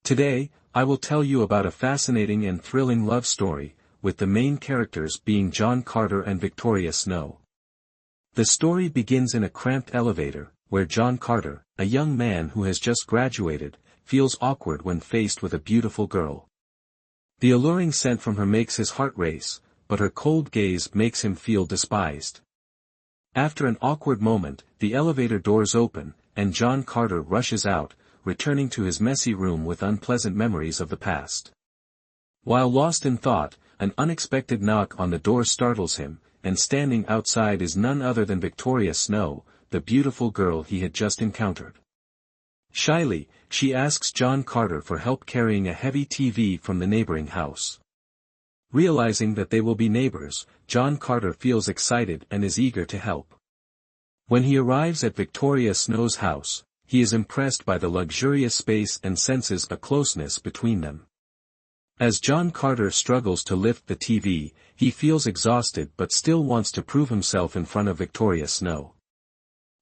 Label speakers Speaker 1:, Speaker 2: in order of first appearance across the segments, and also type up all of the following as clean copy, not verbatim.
Speaker 1: Today, I will tell you about a fascinating and thrilling love story, with the main characters being John Carter and Victoria Snow. The story begins in a cramped elevator, where John Carter, a young man who has just graduated, feels awkward when faced with a beautiful girl. The alluring scent from her makes his heart race, but her cold gaze makes him feel despised. After an awkward moment, the elevator doors open, and John Carter rushes out, returning to his messy room with unpleasant memories of the past. While lost in thought, an unexpected knock on the door startles him, and standing outside is none other than Victoria Snow, the beautiful girl he had just encountered. Shyly, she asks John Carter for help carrying a heavy TV from the neighboring house. Realizing that they will be neighbors, John Carter feels excited and is eager to help. When he arrives at Victoria Snow's house, he is impressed by the luxurious space and senses a closeness between them. As John Carter struggles to lift the TV, he feels exhausted but still wants to prove himself in front of Victoria Snow.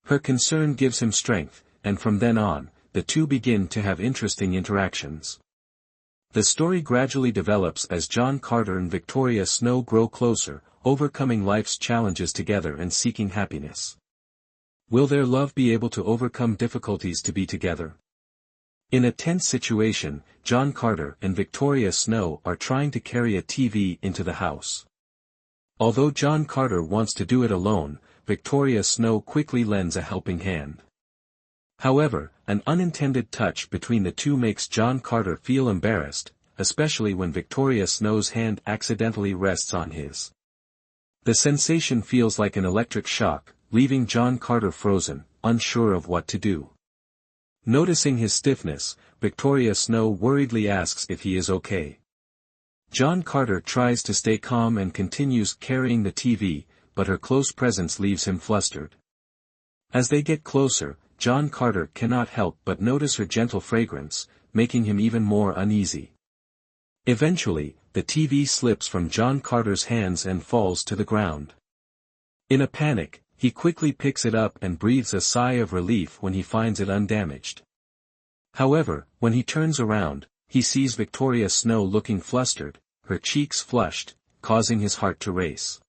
Speaker 1: Her concern gives him strength, and from then on, the two begin to have interesting interactions. The story gradually develops as John Carter and Victoria Snow grow closer, overcoming life's challenges together and seeking happiness. Will their love be able to overcome difficulties to be together? In a tense situation, John Carter and Victoria Snow are trying to carry a TV into the house. Although John Carter wants to do it alone, Victoria Snow quickly lends a helping hand. However, an unintended touch between the two makes John Carter feel embarrassed, especially when Victoria Snow's hand accidentally rests on his. The sensation feels like an electric shock, leaving John Carter frozen, unsure of what to do. Noticing his stiffness, Victoria Snow worriedly asks if he is okay. John Carter tries to stay calm and continues carrying the TV, but her close presence leaves him flustered. As they get closer, John Carter cannot help but notice her gentle fragrance, making him even more uneasy. Eventually, the TV slips from John Carter's hands and falls to the ground. In a panic, he quickly picks it up and breathes a sigh of relief when he finds it undamaged. However, when he turns around, he sees Victoria Snow looking flustered, her cheeks flushed, causing his heart to race.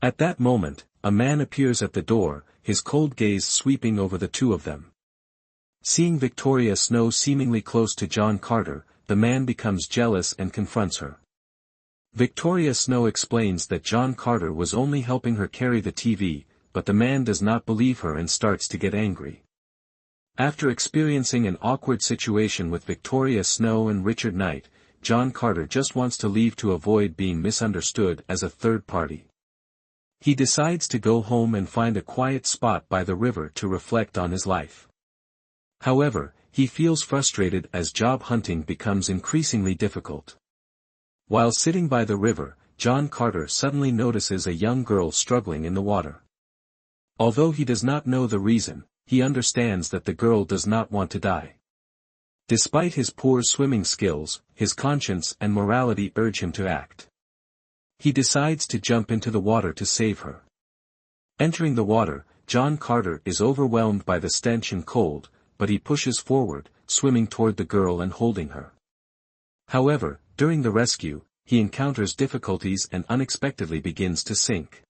Speaker 1: At that moment, a man appears at the door, his cold gaze sweeping over the two of them. Seeing Victoria Snow seemingly close to John Carter, the man becomes jealous and confronts her. Victoria Snow explains that John Carter was only helping her carry the TV, but the man does not believe her and starts to get angry. After experiencing an awkward situation with Victoria Snow and Richard Knight, John Carter just wants to leave to avoid being misunderstood as a third party. He decides to go home and find a quiet spot by the river to reflect on his life. However, he feels frustrated as job hunting becomes increasingly difficult. While sitting by the river, John Carter suddenly notices a young girl struggling in the water. Although he does not know the reason, he understands that the girl does not want to die. Despite his poor swimming skills, his conscience and morality urge him to act. He decides to jump into the water to save her. Entering the water, John Carter is overwhelmed by the stench and cold, but he pushes forward, swimming toward the girl and holding her. However, during the rescue, he encounters difficulties and unexpectedly begins to sink.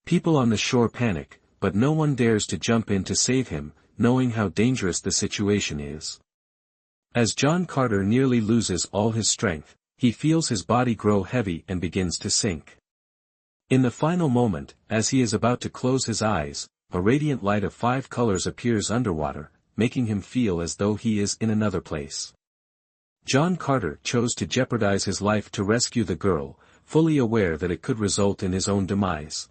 Speaker 1: People on the shore panic, but no one dares to jump in to save him, knowing how dangerous the situation is. As John Carter nearly loses all his strength, he feels his body grow heavy and begins to sink. In the final moment, as he is about to close his eyes, a radiant light of 5 colors appears underwater, making him feel as though he is in another place. John Carter chose to jeopardize his life to rescue the girl, fully aware that it could result in his own demise.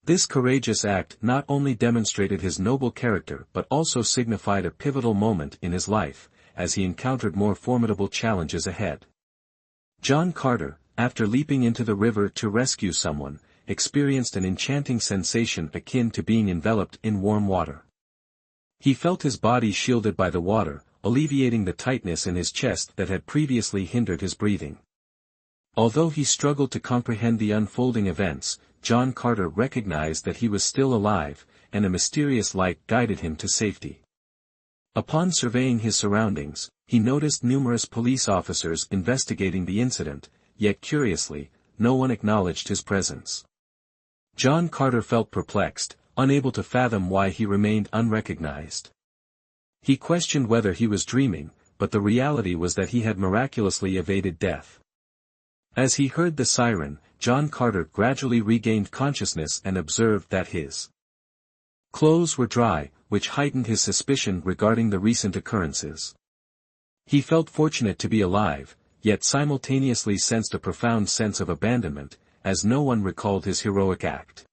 Speaker 1: This courageous act not only demonstrated his noble character but also signified a pivotal moment in his life, as he encountered more formidable challenges ahead. John Carter, after leaping into the river to rescue someone, experienced an enchanting sensation akin to being enveloped in warm water. He felt his body shielded by the water, alleviating the tightness in his chest that had previously hindered his breathing. Although he struggled to comprehend the unfolding events, John Carter recognized that he was still alive, and a mysterious light guided him to safety. Upon surveying his surroundings, he noticed numerous police officers investigating the incident, yet curiously, no one acknowledged his presence. John Carter felt perplexed, unable to fathom why he remained unrecognized. He questioned whether he was dreaming, but the reality was that he had miraculously evaded death. As he heard the siren, John Carter gradually regained consciousness and observed that his clothes were dry, which heightened his suspicion regarding the recent occurrences. He felt fortunate to be alive, yet simultaneously sensed a profound sense of abandonment, as no one recalled his heroic act.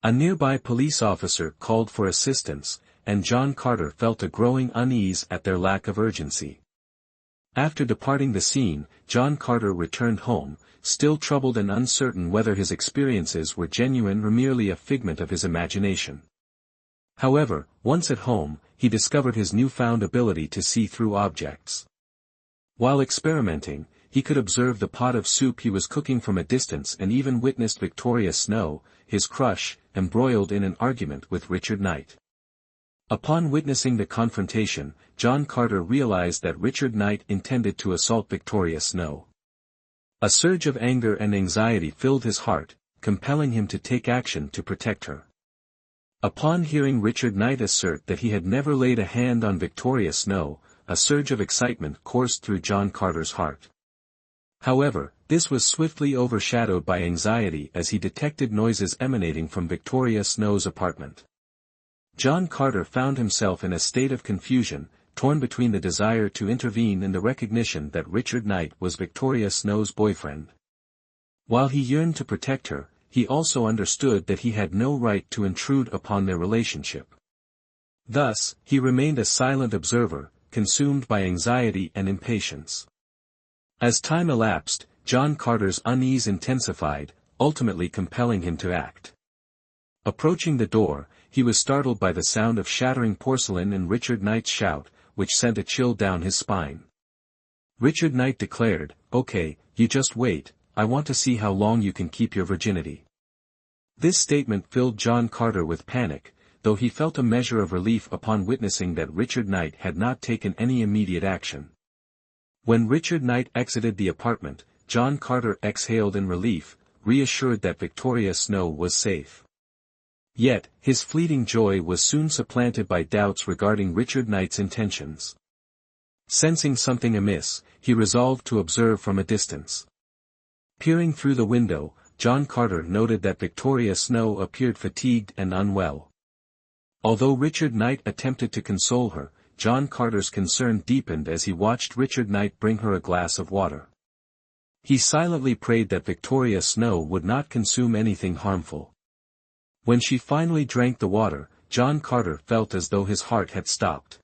Speaker 1: A nearby police officer called for assistance, and John Carter felt a growing unease at their lack of urgency. After departing the scene, John Carter returned home, still troubled and uncertain whether his experiences were genuine or merely a figment of his imagination. However, once at home, he discovered his newfound ability to see through objects. While experimenting, he could observe the pot of soup he was cooking from a distance and even witnessed Victoria Snow, his crush, embroiled in an argument with Richard Knight. Upon witnessing the confrontation, John Carter realized that Richard Knight intended to assault Victoria Snow. A surge of anger and anxiety filled his heart, compelling him to take action to protect her. Upon hearing Richard Knight assert that he had never laid a hand on Victoria Snow, a surge of excitement coursed through John Carter's heart. However, this was swiftly overshadowed by anxiety as he detected noises emanating from Victoria Snow's apartment. John Carter found himself in a state of confusion, torn between the desire to intervene and the recognition that Richard Knight was Victoria Snow's boyfriend. While he yearned to protect her, he also understood that he had no right to intrude upon their relationship. Thus, he remained a silent observer, consumed by anxiety and impatience. As time elapsed, John Carter's unease intensified, ultimately compelling him to act. Approaching the door, he was startled by the sound of shattering porcelain and Richard Knight's shout, which sent a chill down his spine. Richard Knight declared, "Okay, you just wait, I want to see how long you can keep your virginity." This statement filled John Carter with panic, though he felt a measure of relief upon witnessing that Richard Knight had not taken any immediate action. When Richard Knight exited the apartment, John Carter exhaled in relief, reassured that Victoria Snow was safe. Yet, his fleeting joy was soon supplanted by doubts regarding Richard Knight's intentions. Sensing something amiss, he resolved to observe from a distance. Peering through the window, John Carter noted that Victoria Snow appeared fatigued and unwell. Although Richard Knight attempted to console her, John Carter's concern deepened as he watched Richard Knight bring her a glass of water. He silently prayed that Victoria Snow would not consume anything harmful. When she finally drank the water, John Carter felt as though his heart had stopped.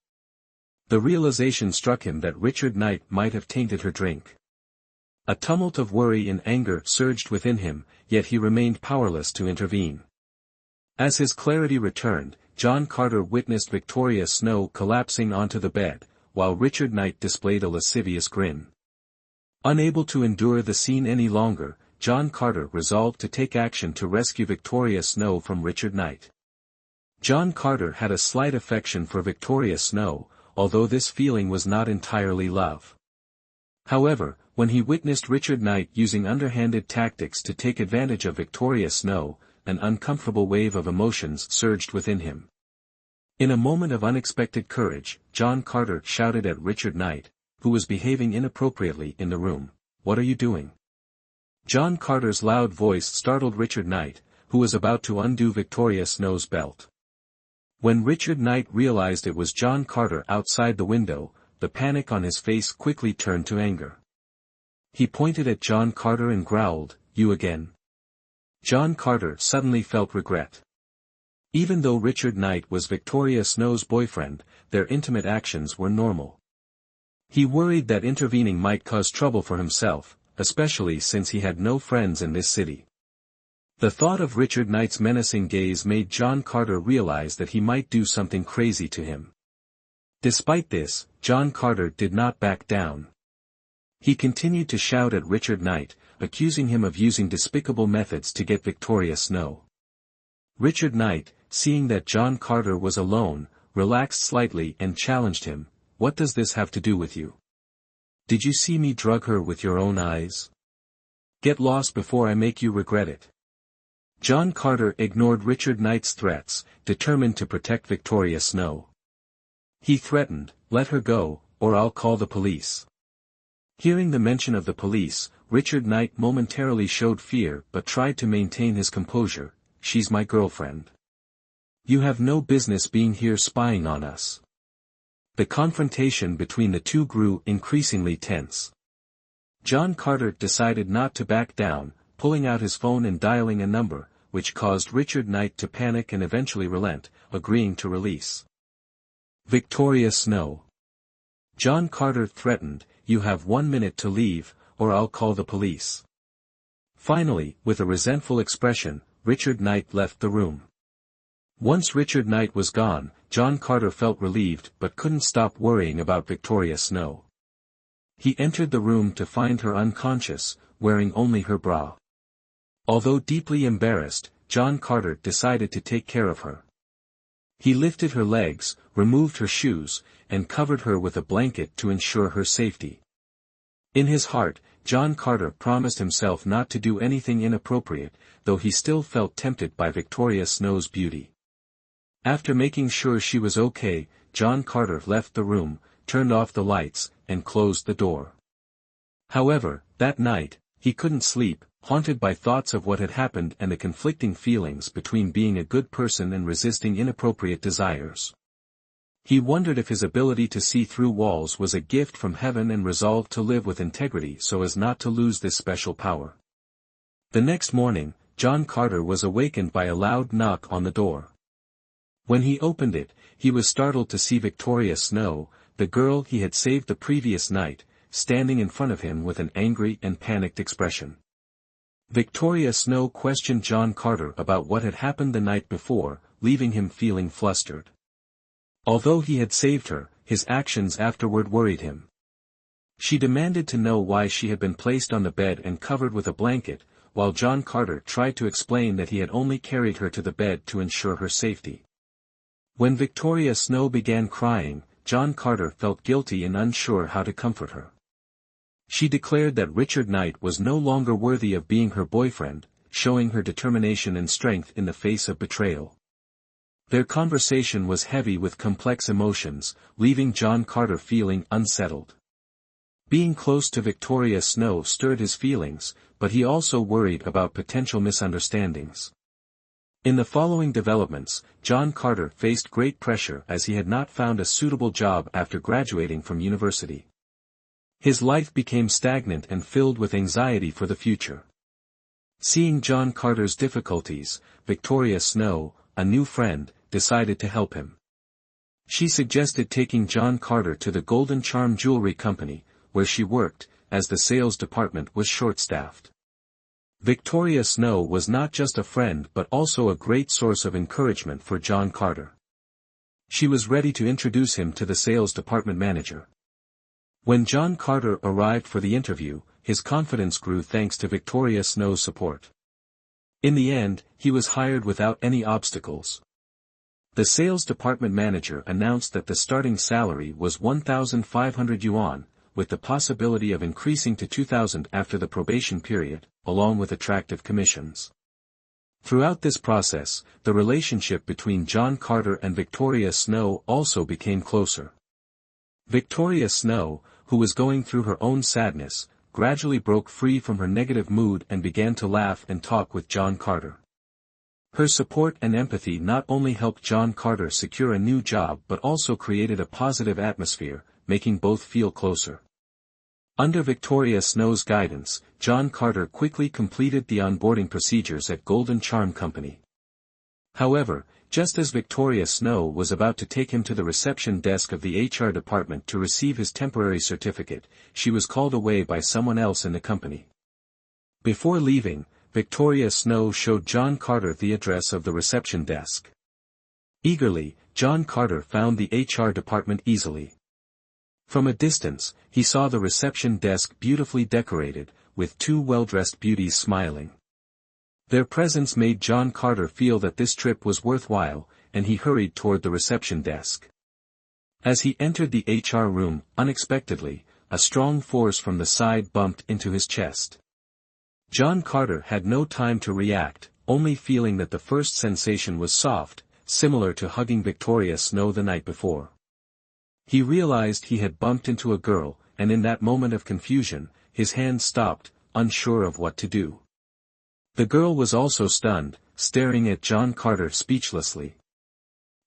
Speaker 1: The realization struck him that Richard Knight might have tainted her drink. A tumult of worry and anger surged within him, yet he remained powerless to intervene. As his clarity returned, John Carter witnessed Victoria Snow collapsing onto the bed, while Richard Knight displayed a lascivious grin. Unable to endure the scene any longer, John Carter resolved to take action to rescue Victoria Snow from Richard Knight. John Carter had a slight affection for Victoria Snow, although this feeling was not entirely love. However, when he witnessed Richard Knight using underhanded tactics to take advantage of Victoria Snow, an uncomfortable wave of emotions surged within him. In a moment of unexpected courage, John Carter shouted at Richard Knight, who was behaving inappropriately in the room, "What are you doing?" John Carter's loud voice startled Richard Knight, who was about to undo Victoria Snow's belt. When Richard Knight realized it was John Carter outside the window, the panic on his face quickly turned to anger. He pointed at John Carter and growled, "You again?" John Carter suddenly felt regret. Even though Richard Knight was Victoria Snow's boyfriend, their intimate actions were normal. He worried that intervening might cause trouble for himself, especially since he had no friends in this city. The thought of Richard Knight's menacing gaze made John Carter realize that he might do something crazy to him. Despite this, John Carter did not back down. He continued to shout at Richard Knight, accusing him of using despicable methods to get Victoria Snow. Richard Knight, seeing that John Carter was alone, relaxed slightly and challenged him, "What does this have to do with you? Did you see me drug her with your own eyes? Get lost before I make you regret it." John Carter ignored Richard Knight's threats, determined to protect Victoria Snow. He threatened, "Let her go, or I'll call the police." Hearing the mention of the police, Richard Knight momentarily showed fear but tried to maintain his composure. "She's my girlfriend. You have no business being here spying on us." The confrontation between the two grew increasingly tense. John Carter decided not to back down, pulling out his phone and dialing a number, which caused Richard Knight to panic and eventually relent, agreeing to release Victoria Snow. John Carter threatened, "You have 1 minute to leave, or I'll call the police." Finally, with a resentful expression, Richard Knight left the room. Once Richard Knight was gone, John Carter felt relieved but couldn't stop worrying about Victoria Snow. He entered the room to find her unconscious, wearing only her bra. Although deeply embarrassed, John Carter decided to take care of her. He lifted her legs, removed her shoes, and covered her with a blanket to ensure her safety. In his heart, John Carter promised himself not to do anything inappropriate, though he still felt tempted by Victoria Snow's beauty. After making sure she was okay, John Carter left the room, turned off the lights, and closed the door. However, that night, he couldn't sleep, haunted by thoughts of what had happened and the conflicting feelings between being a good person and resisting inappropriate desires. He wondered if his ability to see through walls was a gift from heaven and resolved to live with integrity so as not to lose this special power. The next morning, John Carter was awakened by a loud knock on the door. When he opened it, he was startled to see Victoria Snow, the girl he had saved the previous night, standing in front of him with an angry and panicked expression. Victoria Snow questioned John Carter about what had happened the night before, leaving him feeling flustered. Although he had saved her, his actions afterward worried him. She demanded to know why she had been placed on the bed and covered with a blanket, while John Carter tried to explain that he had only carried her to the bed to ensure her safety. When Victoria Snow began crying, John Carter felt guilty and unsure how to comfort her. She declared that Richard Knight was no longer worthy of being her boyfriend, showing her determination and strength in the face of betrayal. Their conversation was heavy with complex emotions, leaving John Carter feeling unsettled. Being close to Victoria Snow stirred his feelings, but he also worried about potential misunderstandings. In the following developments, John Carter faced great pressure as he had not found a suitable job after graduating from university. His life became stagnant and filled with anxiety for the future. Seeing John Carter's difficulties, Victoria Snow, a new friend, decided to help him. She suggested taking John Carter to the Golden Charm Jewelry Company, where she worked, as the sales department was short-staffed. Victoria Snow was not just a friend but also a great source of encouragement for John Carter. She was ready to introduce him to the sales department manager. When John Carter arrived for the interview, his confidence grew thanks to Victoria Snow's support. In the end, he was hired without any obstacles. The sales department manager announced that the starting salary was 1,500 yuan, with the possibility of increasing to 2,000 after the probation period, along with attractive commissions. Throughout this process, the relationship between John Carter and Victoria Snow also became closer. Victoria Snow, who was going through her own sadness, gradually broke free from her negative mood and began to laugh and talk with John Carter. Her support and empathy not only helped John Carter secure a new job but also created a positive atmosphere, making both feel closer. Under Victoria Snow's guidance, John Carter quickly completed the onboarding procedures at Golden Charm Company. However, just as Victoria Snow was about to take him to the reception desk of the HR department to receive his temporary certificate, she was called away by someone else in the company. Before leaving, Victoria Snow showed John Carter the address of the reception desk. Eagerly, John Carter found the HR department easily. From a distance, he saw the reception desk beautifully decorated, with two well-dressed beauties smiling. Their presence made John Carter feel that this trip was worthwhile, and he hurried toward the reception desk. As he entered the HR room, unexpectedly, a strong force from the side bumped into his chest. John Carter had no time to react, only feeling that the first sensation was soft, similar to hugging Victoria Snow the night before. He realized he had bumped into a girl, and in that moment of confusion, his hand stopped, unsure of what to do. The girl was also stunned, staring at John Carter speechlessly.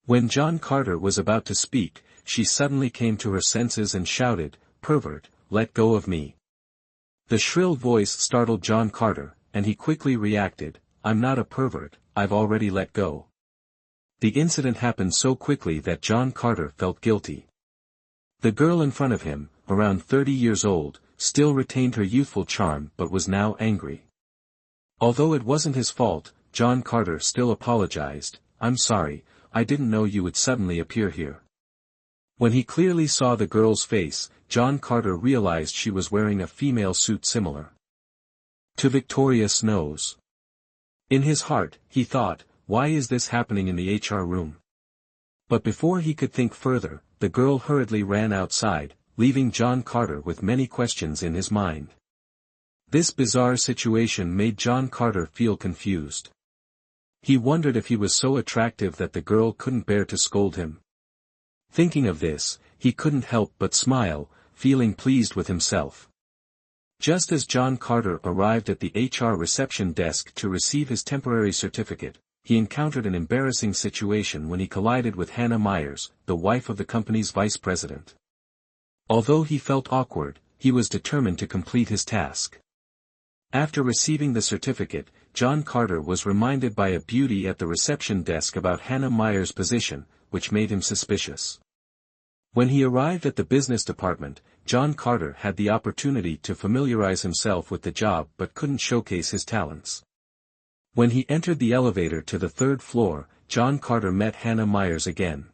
Speaker 1: When John Carter was about to speak, she suddenly came to her senses and shouted, "Pervert, let go of me." The shrill voice startled John Carter, and he quickly reacted, "I'm not a pervert, I've already let go." The incident happened so quickly that John Carter felt guilty. The girl in front of him, around 30 years old, still retained her youthful charm but was now angry. Although it wasn't his fault, John Carter still apologized, "I'm sorry, I didn't know you would suddenly appear here." When he clearly saw the girl's face, John Carter realized she was wearing a female suit similar to Victoria Snow's. In his heart, he thought, why is this happening in the HR room? But before he could think further, the girl hurriedly ran outside, leaving John Carter with many questions in his mind. This bizarre situation made John Carter feel confused. He wondered if he was so attractive that the girl couldn't bear to scold him. Thinking of this, he couldn't help but smile, feeling pleased with himself. Just as John Carter arrived at the HR reception desk to receive his temporary certificate, he encountered an embarrassing situation when he collided with Hannah Myers, the wife of the company's vice president. Although he felt awkward, he was determined to complete his task. After receiving the certificate, John Carter was reminded by a beauty at the reception desk about Hannah Myers' position, which made him suspicious. When he arrived at the business department, John Carter had the opportunity to familiarize himself with the job but couldn't showcase his talents. When he entered the elevator to the third floor, John Carter met Hannah Myers again.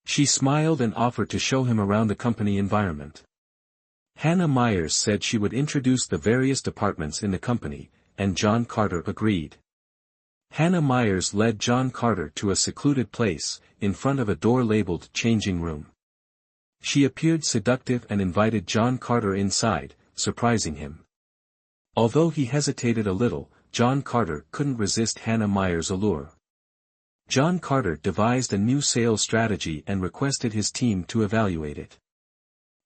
Speaker 1: She smiled and offered to show him around the company environment. Hannah Myers said she would introduce the various departments in the company, and John Carter agreed. Hannah Myers led John Carter to a secluded place, in front of a door labeled "Changing Room." She appeared seductive and invited John Carter inside, surprising him. Although he hesitated a little, John Carter couldn't resist Hannah Myers' allure. John Carter devised a new sales strategy and requested his team to evaluate it.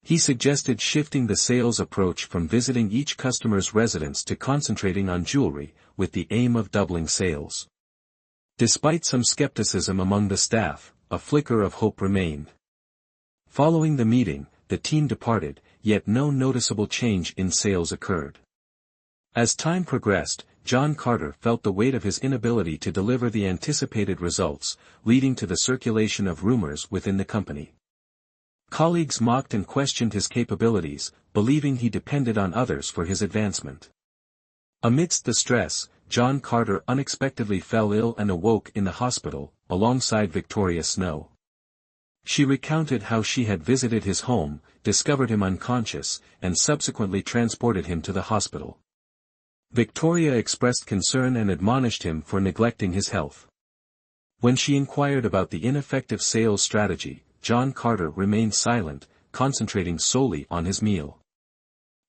Speaker 1: He suggested shifting the sales approach from visiting each customer's residence to concentrating on jewelry, with the aim of doubling sales. Despite some skepticism among the staff, a flicker of hope remained. Following the meeting, the team departed, yet no noticeable change in sales occurred. As time progressed, John Carter felt the weight of his inability to deliver the anticipated results, leading to the circulation of rumors within the company. Colleagues mocked and questioned his capabilities, believing he depended on others for his advancement. Amidst the stress, John Carter unexpectedly fell ill and awoke in the hospital, alongside Victoria Snow. She recounted how she had visited his home, discovered him unconscious, and subsequently transported him to the hospital. Victoria expressed concern and admonished him for neglecting his health. When she inquired about the ineffective sales strategy, John Carter remained silent, concentrating solely on his meal.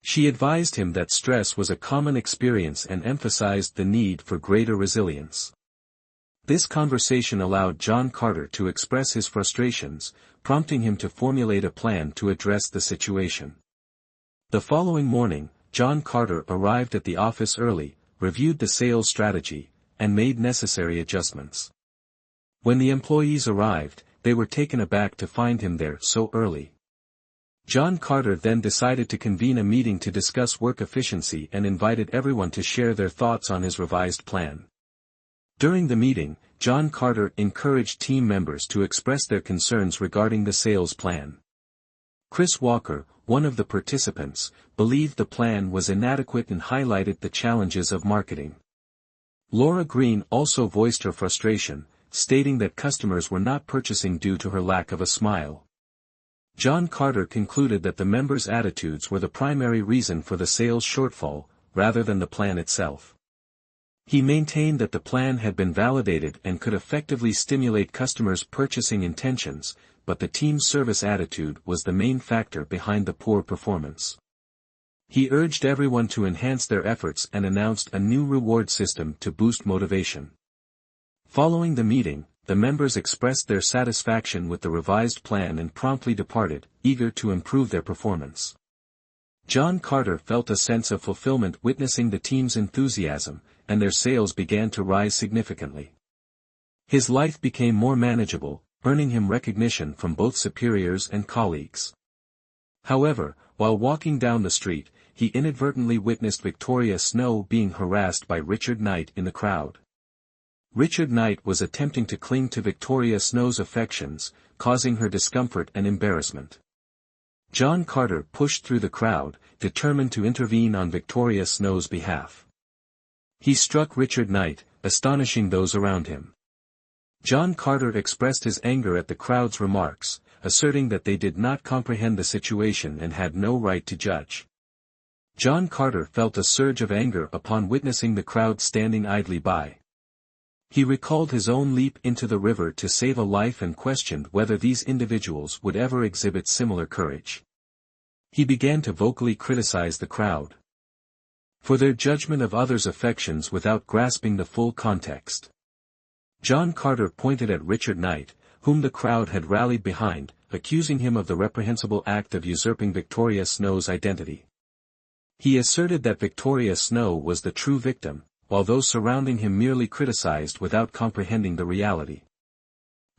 Speaker 1: She advised him that stress was a common experience and emphasized the need for greater resilience. This conversation allowed John Carter to express his frustrations, prompting him to formulate a plan to address the situation. The following morning, John Carter arrived at the office early, reviewed the sales strategy, and made necessary adjustments. When the employees arrived, they were taken aback to find him there so early. John Carter then decided to convene a meeting to discuss work efficiency and invited everyone to share their thoughts on his revised plan. During the meeting, John Carter encouraged team members to express their concerns regarding the sales plan. Chris Walker, one of the participants, believed the plan was inadequate and highlighted the challenges of marketing. Laura Green also voiced her frustration, stating that customers were not purchasing due to her lack of a smile. John Carter concluded that the members' attitudes were the primary reason for the sales shortfall, rather than the plan itself. He maintained that the plan had been validated and could effectively stimulate customers' purchasing intentions, but the team's service attitude was the main factor behind the poor performance. He urged everyone to enhance their efforts and announced a new reward system to boost motivation. Following the meeting, the members expressed their satisfaction with the revised plan and promptly departed, eager to improve their performance. John Carter felt a sense of fulfillment witnessing the team's enthusiasm, and their sales began to rise significantly. His life became more manageable, earning him recognition from both superiors and colleagues. However, while walking down the street, he inadvertently witnessed Victoria Snow being harassed by Richard Knight in the crowd. Richard Knight was attempting to cling to Victoria Snow's affections, causing her discomfort and embarrassment. John Carter pushed through the crowd, determined to intervene on Victoria Snow's behalf. He struck Richard Knight, astonishing those around him. John Carter expressed his anger at the crowd's remarks, asserting that they did not comprehend the situation and had no right to judge. John Carter felt a surge of anger upon witnessing the crowd standing idly by. He recalled his own leap into the river to save a life and questioned whether these individuals would ever exhibit similar courage. He began to vocally criticize the crowd for their judgment of others' affections without grasping the full context. John Carter pointed at Richard Knight, whom the crowd had rallied behind, accusing him of the reprehensible act of usurping Victoria Snow's identity. He asserted that Victoria Snow was the true victim, while those surrounding him merely criticized without comprehending the reality.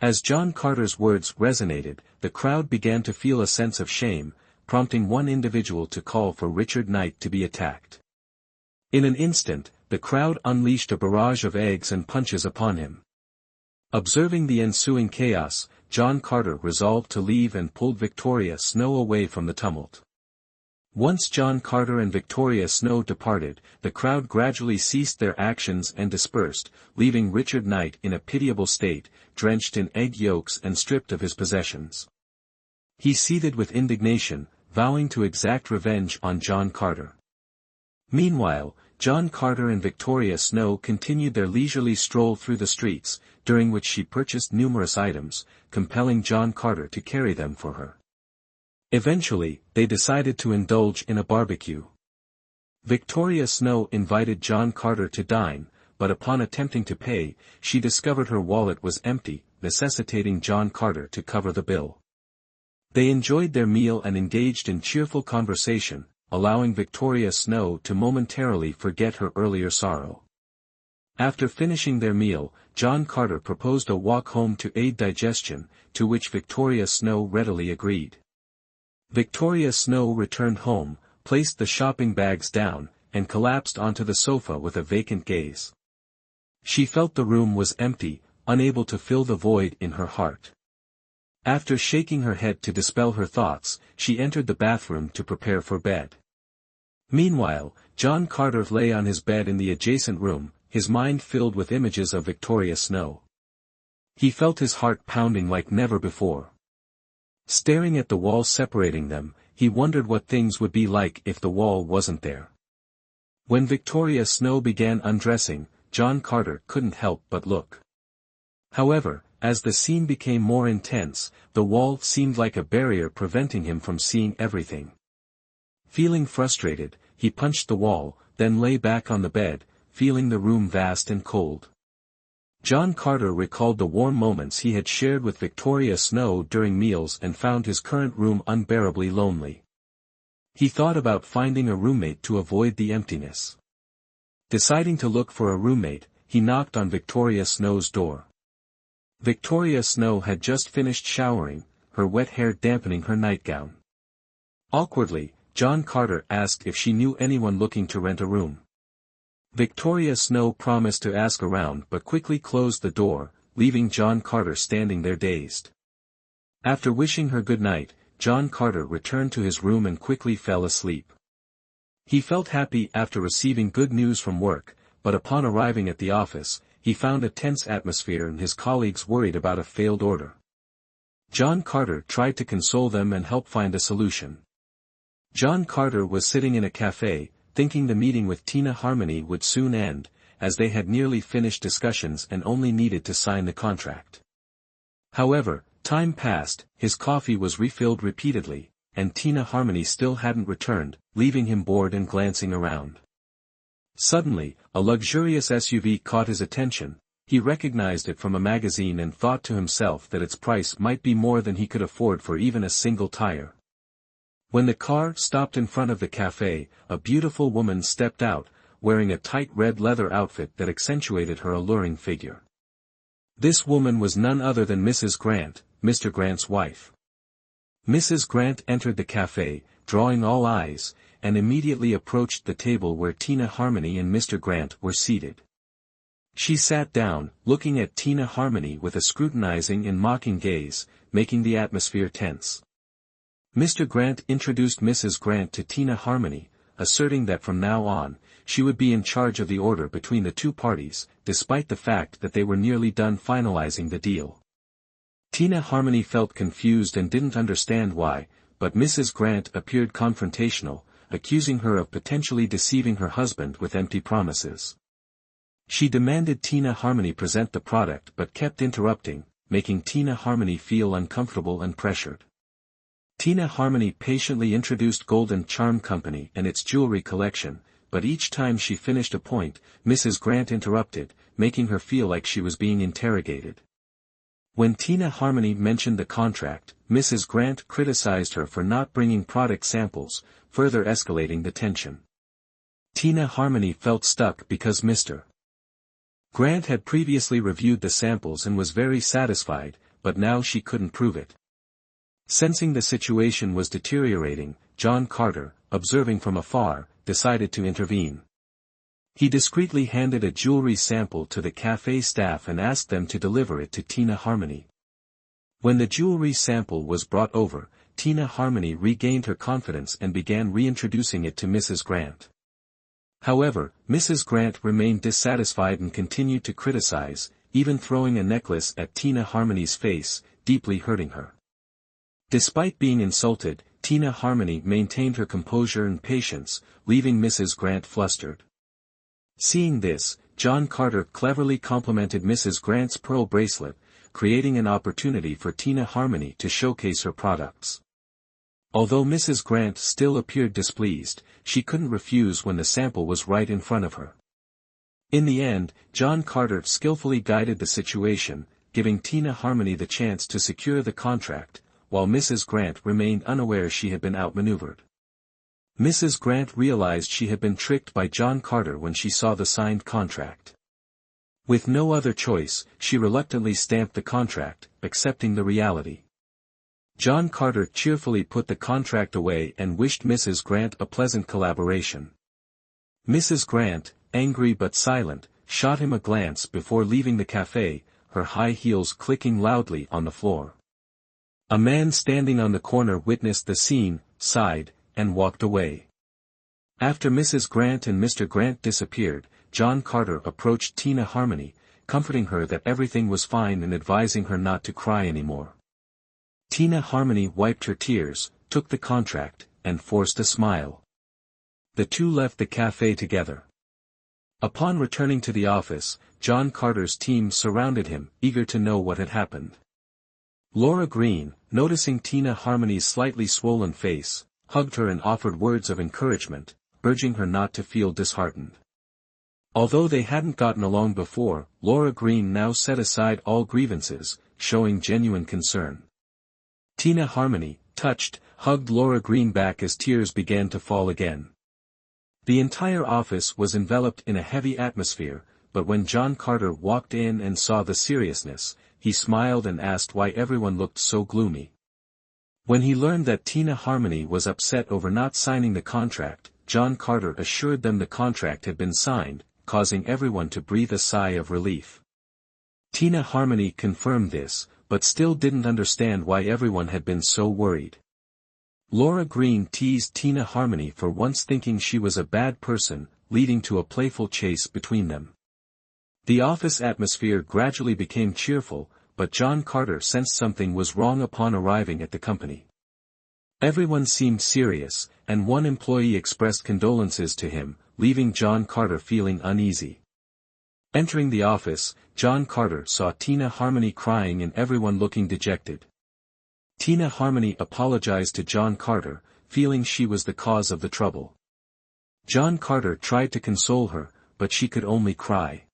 Speaker 1: As John Carter's words resonated, the crowd began to feel a sense of shame, prompting one individual to call for Richard Knight to be attacked. In an instant, the crowd unleashed a barrage of eggs and punches upon him. Observing the ensuing chaos, John Carter resolved to leave and pulled Victoria Snow away from the tumult. Once John Carter and Victoria Snow departed, the crowd gradually ceased their actions and dispersed, leaving Richard Knight in a pitiable state, drenched in egg yolks and stripped of his possessions. He seethed with indignation, vowing to exact revenge on John Carter. Meanwhile, John Carter and Victoria Snow continued their leisurely stroll through the streets, during which she purchased numerous items, compelling John Carter to carry them for her. Eventually, they decided to indulge in a barbecue. Victoria Snow invited John Carter to dine, but upon attempting to pay, she discovered her wallet was empty, necessitating John Carter to cover the bill. They enjoyed their meal and engaged in cheerful conversation, allowing Victoria Snow to momentarily forget her earlier sorrow. After finishing their meal, John Carter proposed a walk home to aid digestion, to which Victoria Snow readily agreed. Victoria Snow returned home, placed the shopping bags down, and collapsed onto the sofa with a vacant gaze. She felt the room was empty, unable to fill the void in her heart. After shaking her head to dispel her thoughts, she entered the bathroom to prepare for bed. Meanwhile, John Carter lay on his bed in the adjacent room, his mind filled with images of Victoria Snow. He felt his heart pounding like never before. Staring at the wall separating them, he wondered what things would be like if the wall wasn't there. When Victoria Snow began undressing, John Carter couldn't help but look. However, as the scene became more intense, the wall seemed like a barrier preventing him from seeing everything. Feeling frustrated, he punched the wall, then lay back on the bed, feeling the room vast and cold. John Carter recalled the warm moments he had shared with Victoria Snow during meals and found his current room unbearably lonely. He thought about finding a roommate to avoid the emptiness. Deciding to look for a roommate, he knocked on Victoria Snow's door. Victoria Snow had just finished showering, her wet hair dampening her nightgown. Awkwardly, John Carter asked if she knew anyone looking to rent a room. Victoria Snow promised to ask around but quickly closed the door, leaving John Carter standing there dazed. After wishing her good night, John Carter returned to his room and quickly fell asleep. He felt happy after receiving good news from work, but upon arriving at the office, he found a tense atmosphere and his colleagues worried about a failed order. John Carter tried to console them and help find a solution. John Carter was sitting in a cafe, thinking the meeting with Tina Harmony would soon end, as they had nearly finished discussions and only needed to sign the contract. However, time passed, his coffee was refilled repeatedly, and Tina Harmony still hadn't returned, leaving him bored and glancing around. Suddenly, a luxurious SUV caught his attention. He recognized it from a magazine and thought to himself that its price might be more than he could afford for even a single tire. When the car stopped in front of the cafe, a beautiful woman stepped out, wearing a tight red leather outfit that accentuated her alluring figure. This woman was none other than Mrs. Grant, Mr. Grant's wife. Mrs. Grant entered the cafe, drawing all eyes, and immediately approached the table where Tina Harmony and Mr. Grant were seated. She sat down, looking at Tina Harmony with a scrutinizing and mocking gaze, making the atmosphere tense. Mr. Grant introduced Mrs. Grant to Tina Harmony, asserting that from now on, she would be in charge of the order between the two parties, despite the fact that they were nearly done finalizing the deal. Tina Harmony felt confused and didn't understand why, but Mrs. Grant appeared confrontational, accusing her of potentially deceiving her husband with empty promises. She demanded Tina Harmony present the product but kept interrupting, making Tina Harmony feel uncomfortable and pressured. Tina Harmony patiently introduced Golden Charm Company and its jewelry collection, but each time she finished a point, Mrs. Grant interrupted, making her feel like she was being interrogated. When Tina Harmony mentioned the contract, Mrs. Grant criticized her for not bringing product samples, further escalating the tension. Tina Harmony felt stuck because Mr. Grant had previously reviewed the samples and was very satisfied, but now she couldn't prove it. Sensing the situation was deteriorating, John Carter, observing from afar, decided to intervene. He discreetly handed a jewelry sample to the cafe staff and asked them to deliver it to Tina Harmony. When the jewelry sample was brought over, Tina Harmony regained her confidence and began reintroducing it to Mrs. Grant. However, Mrs. Grant remained dissatisfied and continued to criticize, even throwing a necklace at Tina Harmony's face, deeply hurting her. Despite being insulted, Tina Harmony maintained her composure and patience, leaving Mrs. Grant flustered. Seeing this, John Carter cleverly complimented Mrs. Grant's pearl bracelet, creating an opportunity for Tina Harmony to showcase her products. Although Mrs. Grant still appeared displeased, she couldn't refuse when the sample was right in front of her. In the end, John Carter skillfully guided the situation, giving Tina Harmony the chance to secure the contract, while Mrs. Grant remained unaware she had been outmaneuvered. Mrs. Grant realized she had been tricked by John Carter when she saw the signed contract. With no other choice, she reluctantly stamped the contract, accepting the reality. John Carter cheerfully put the contract away and wished Mrs. Grant a pleasant collaboration. Mrs. Grant, angry but silent, shot him a glance before leaving the cafe, her high heels clicking loudly on the floor. A man standing on the corner witnessed the scene, sighed, and walked away. After Mrs. Grant and Mr. Grant disappeared, John Carter approached Tina Harmony, comforting her that everything was fine and advising her not to cry anymore. Tina Harmony wiped her tears, took the contract, and forced a smile. The two left the cafe together. Upon returning to the office, John Carter's team surrounded him, eager to know what had happened. Laura Green, noticing Tina Harmony's slightly swollen face, hugged her and offered words of encouragement, urging her not to feel disheartened. Although they hadn't gotten along before, Laura Green now set aside all grievances, showing genuine concern. Tina Harmony, touched, hugged Laura Green back as tears began to fall again. The entire office was enveloped in a heavy atmosphere, but when John Carter walked in and saw the seriousness, he smiled and asked why everyone looked so gloomy. When he learned that Tina Harmony was upset over not signing the contract, John Carter assured them the contract had been signed, causing everyone to breathe a sigh of relief. Tina Harmony confirmed this, but still didn't understand why everyone had been so worried. Laura Green teased Tina Harmony for once thinking she was a bad person, leading to a playful chase between them. The office atmosphere gradually became cheerful, but John Carter sensed something was wrong upon arriving at the company. Everyone seemed serious, and one employee expressed condolences to him, leaving John Carter feeling uneasy. Entering the office, John Carter saw Tina Harmony crying and everyone looking dejected. Tina Harmony apologized to John Carter, feeling she was the cause of the trouble. John Carter tried to console her, but she could only cry.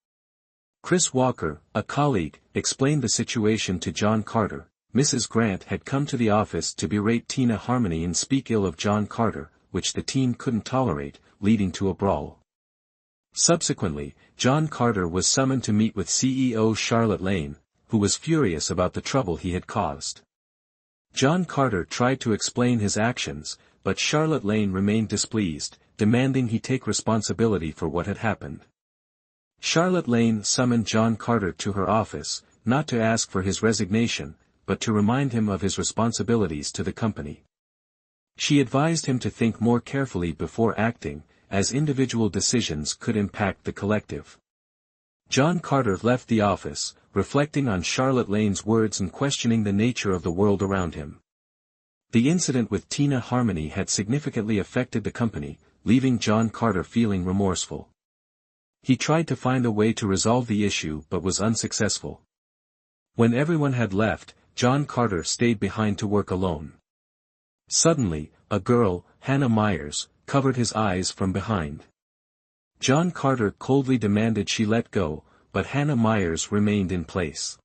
Speaker 1: Chris Walker, a colleague, explained the situation to John Carter. Mrs. Grant had come to the office to berate Tina Harmony and speak ill of John Carter, which the team couldn't tolerate, leading to a brawl. Subsequently, John Carter was summoned to meet with CEO Charlotte Lane, who was furious about the trouble he had caused. John Carter tried to explain his actions, but Charlotte Lane remained displeased, demanding he take responsibility for what had happened. Charlotte Lane summoned John Carter to her office, not to ask for his resignation, but to remind him of his responsibilities to the company. She advised him to think more carefully before acting, as individual decisions could impact the collective. John Carter left the office, reflecting on Charlotte Lane's words and questioning the nature of the world around him. The incident with Tina Harmony had significantly affected the company, leaving John Carter feeling remorseful. He tried to find a way to resolve the issue but was unsuccessful. When everyone had left, John Carter stayed behind to work alone. Suddenly, a girl, Hannah Myers, covered his eyes from behind. John Carter coldly demanded she let go, but Hannah Myers remained in place.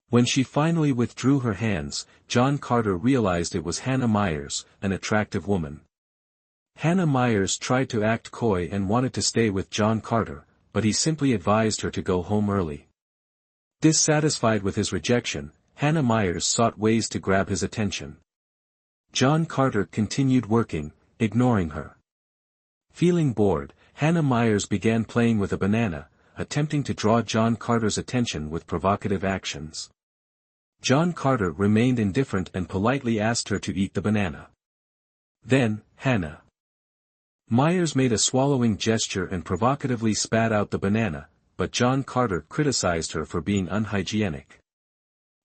Speaker 1: When she finally withdrew her hands, John Carter realized it was Hannah Myers, an attractive woman. Hannah Myers tried to act coy and wanted to stay with John Carter, but he simply advised her to go home early. Dissatisfied with his rejection, Hannah Myers sought ways to grab his attention. John Carter continued working, ignoring her. Feeling bored, Hannah Myers began playing with a banana, attempting to draw John Carter's attention with provocative actions. John Carter remained indifferent and politely asked her to eat the banana. Then, Hannah Myers made a swallowing gesture and provocatively spat out the banana, but John Carter criticized her for being unhygienic.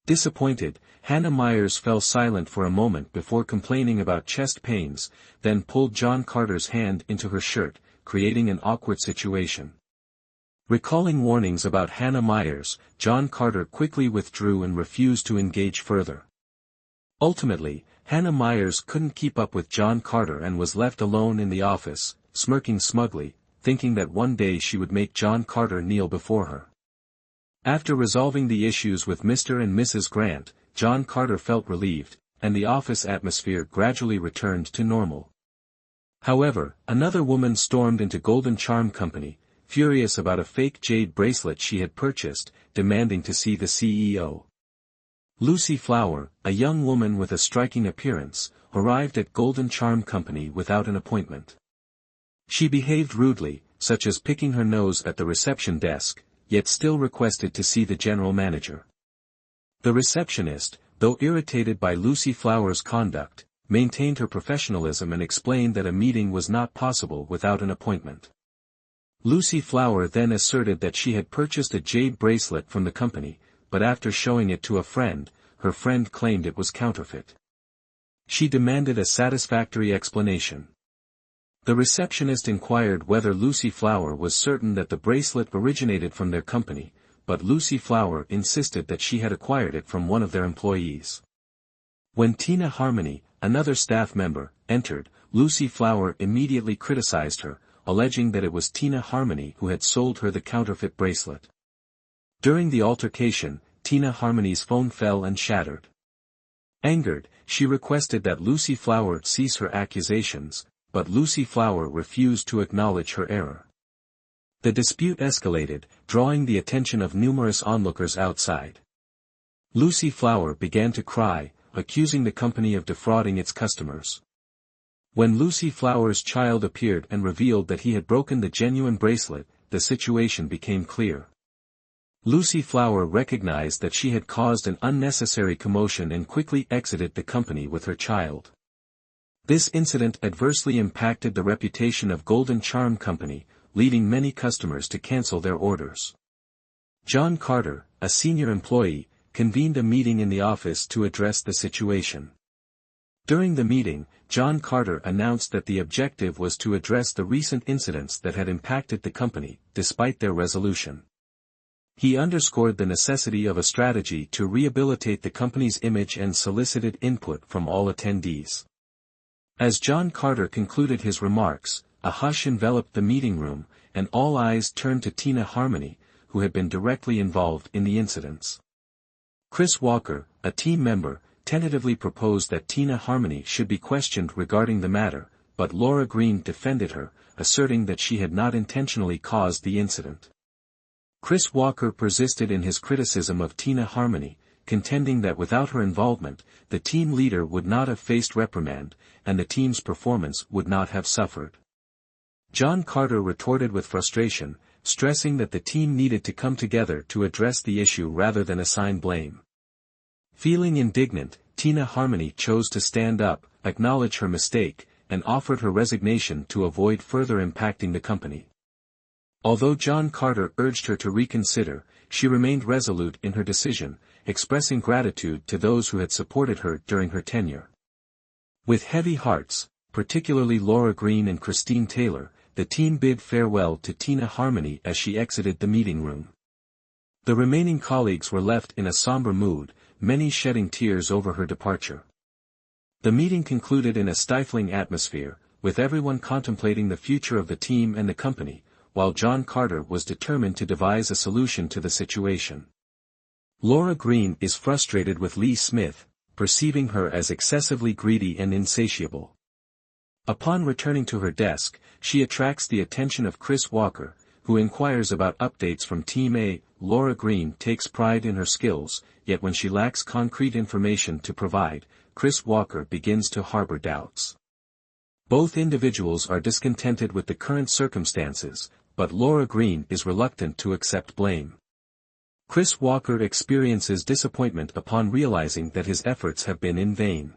Speaker 1: Disappointed, Hannah Myers fell silent for a moment before complaining about chest pains, then pulled John Carter's hand into her shirt, creating an awkward situation. Recalling warnings about Hannah Myers, John Carter quickly withdrew and refused to engage further. Ultimately, Hannah Myers couldn't keep up with John Carter and was left alone in the office, smirking smugly, thinking that one day she would make John Carter kneel before her. After resolving the issues with Mr. and Mrs. Grant, John Carter felt relieved, and the office atmosphere gradually returned to normal. However, another woman stormed into Golden Charm Company, furious about a fake jade bracelet she had purchased, demanding to see the CEO. Lucy Flower, a young woman with a striking appearance, arrived at Golden Charm Company without an appointment. She behaved rudely, such as picking her nose at the reception desk, yet still requested to see the general manager. The receptionist, though irritated by Lucy Flower's conduct, maintained her professionalism and explained that a meeting was not possible without an appointment. Lucy Flower then asserted that she had purchased a jade bracelet from the company, but after showing it to a friend, her friend claimed it was counterfeit. She demanded a satisfactory explanation. The receptionist inquired whether Lucy Flower was certain that the bracelet originated from their company, but Lucy Flower insisted that she had acquired it from one of their employees. When Tina Harmony, another staff member, entered, Lucy Flower immediately criticized her, alleging that it was Tina Harmony who had sold her the counterfeit bracelet. During the altercation, Tina Harmony's phone fell and shattered. Angered, she requested that Lucy Flower cease her accusations, but Lucy Flower refused to acknowledge her error. The dispute escalated, drawing the attention of numerous onlookers outside. Lucy Flower began to cry, accusing the company of defrauding its customers. When Lucy Flower's child appeared and revealed that he had broken the genuine bracelet, the situation became clear. Lucy Flower recognized that she had caused an unnecessary commotion and quickly exited the company with her child. This incident adversely impacted the reputation of Golden Charm Company, leading many customers to cancel their orders. John Carter, a senior employee, convened a meeting in the office to address the situation. During the meeting, John Carter announced that the objective was to address the recent incidents that had impacted the company, despite their resolution. He underscored the necessity of a strategy to rehabilitate the company's image and solicited input from all attendees. As John Carter concluded his remarks, a hush enveloped the meeting room, and all eyes turned to Tina Harmony, who had been directly involved in the incidents. Chris Walker, a team member, tentatively proposed that Tina Harmony should be questioned regarding the matter, but Laura Green defended her, asserting that she had not intentionally caused the incident. Chris Walker persisted in his criticism of Tina Harmony, contending that without her involvement, the team leader would not have faced reprimand, and the team's performance would not have suffered. John Carter retorted with frustration, stressing that the team needed to come together to address the issue rather than assign blame. Feeling indignant, Tina Harmony chose to stand up, acknowledge her mistake, and offered her resignation to avoid further impacting the company. Although John Carter urged her to reconsider, she remained resolute in her decision, expressing gratitude to those who had supported her during her tenure. With heavy hearts, particularly Laura Green and Christine Taylor, the team bid farewell to Tina Harmony as she exited the meeting room. The remaining colleagues were left in a somber mood, many shedding tears over her departure. The meeting concluded in a stifling atmosphere, with everyone contemplating the future of the team and the company, while John Carter was determined to devise a solution to the situation. Laura Green is frustrated with Lee Smith, perceiving her as excessively greedy and insatiable. Upon returning to her desk, she attracts the attention of Chris Walker, who inquires about updates from Team A. Laura Green takes pride in her skills, yet when she lacks concrete information to provide, Chris Walker begins to harbor doubts. Both individuals are discontented with the current circumstances, but Laura Green is reluctant to accept blame. Chris Walker experiences disappointment upon realizing that his efforts have been in vain.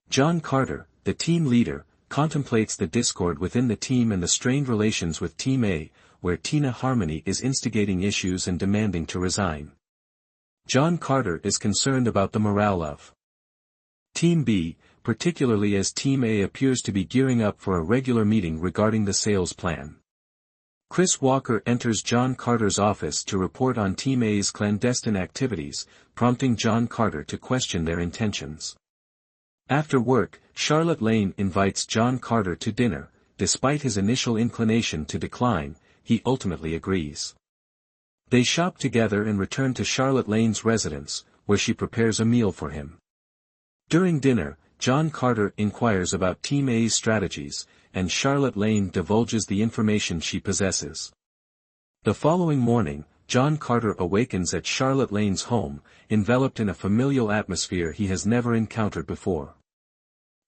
Speaker 1: John Carter, the team leader, contemplates the discord within the team and the strained relations with Team A, where Tina Harmony is instigating issues and demanding to resign. John Carter is concerned about the morale of Team B, particularly as Team A appears to be gearing up for a regular meeting regarding the sales plan. Chris Walker enters John Carter's office to report on Team A's clandestine activities, prompting John Carter to question their intentions. After work, Charlotte Lane invites John Carter to dinner. Despite his initial inclination to decline, he ultimately agrees. They shop together and return to Charlotte Lane's residence, where she prepares a meal for him. During dinner, John Carter inquires about Team A's strategies, and Charlotte Lane divulges the information she possesses. The following morning, John Carter awakens at Charlotte Lane's home, enveloped in a familial atmosphere he has never encountered before.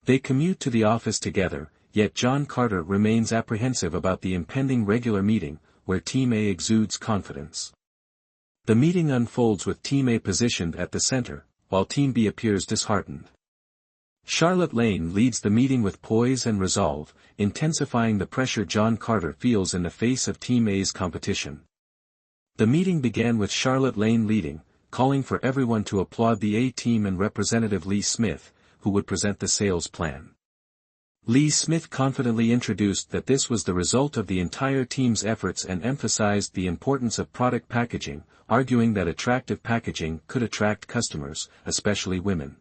Speaker 1: They commute to the office together, yet John Carter remains apprehensive about the impending regular meeting, where Team A exudes confidence. The meeting unfolds with Team A positioned at the center, while Team B appears disheartened. Charlotte Lane leads the meeting with poise and resolve, intensifying the pressure John Carter feels in the face of Team A's competition. The meeting began with Charlotte Lane leading, calling for everyone to applaud the A team and Representative Lee Smith, who would present the sales plan. Lee Smith confidently introduced that this was the result of the entire team's efforts and emphasized the importance of product packaging, arguing that attractive packaging could attract customers, especially women.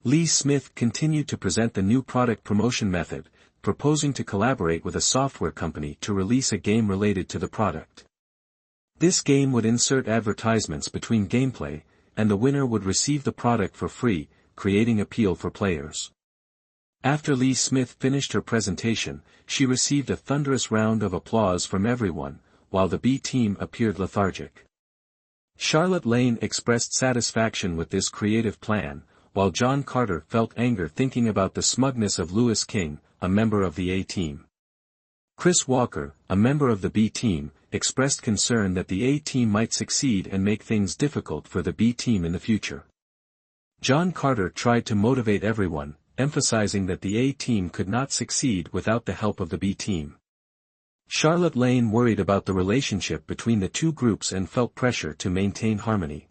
Speaker 1: Lee Smith continued to present the new product promotion method, proposing to collaborate with a software company to release a game related to the product. This game would insert advertisements between gameplay, and the winner would receive the product for free, creating appeal for players. After Lee Smith finished her presentation, she received a thunderous round of applause from everyone, while the B team appeared lethargic. Charlotte Lane expressed satisfaction with this creative plan, while John Carter felt anger thinking about the smugness of Lewis King, a member of the A team. Chris Walker, a member of the B team, expressed concern that the A team might succeed and make things difficult for the B team in the future. John Carter tried to motivate everyone, emphasizing that the A team could not succeed without the help of the B team. Charlotte Lane worried about the relationship between the two groups and felt pressure to maintain harmony.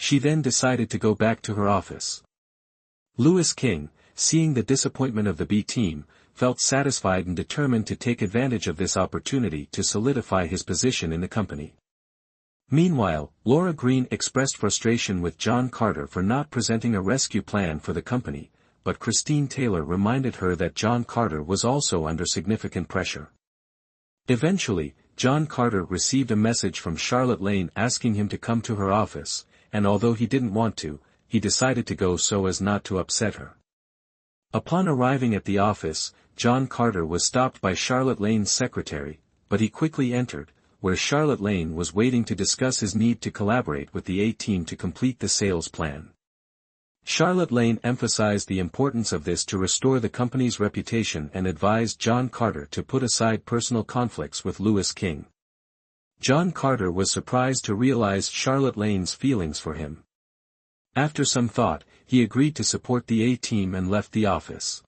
Speaker 1: She then decided to go back to her office. Lewis King, seeing the disappointment of the B team, felt satisfied and determined to take advantage of this opportunity to solidify his position in the company. Meanwhile, Laura Green expressed frustration with John Carter for not presenting a rescue plan for the company, but Christine Taylor reminded her that John Carter was also under significant pressure. Eventually, John Carter received a message from Charlotte Lane asking him to come to her office, and although he didn't want to, he decided to go so as not to upset her. Upon arriving at the office, John Carter was stopped by Charlotte Lane's secretary, but he quickly entered, where Charlotte Lane was waiting to discuss his need to collaborate with the A-team to complete the sales plan. Charlotte Lane emphasized the importance of this to restore the company's reputation and advised John Carter to put aside personal conflicts with Louis King. John Carter was surprised to realize Charlotte Lane's feelings for him. After some thought, he agreed to support the A-team and left the office.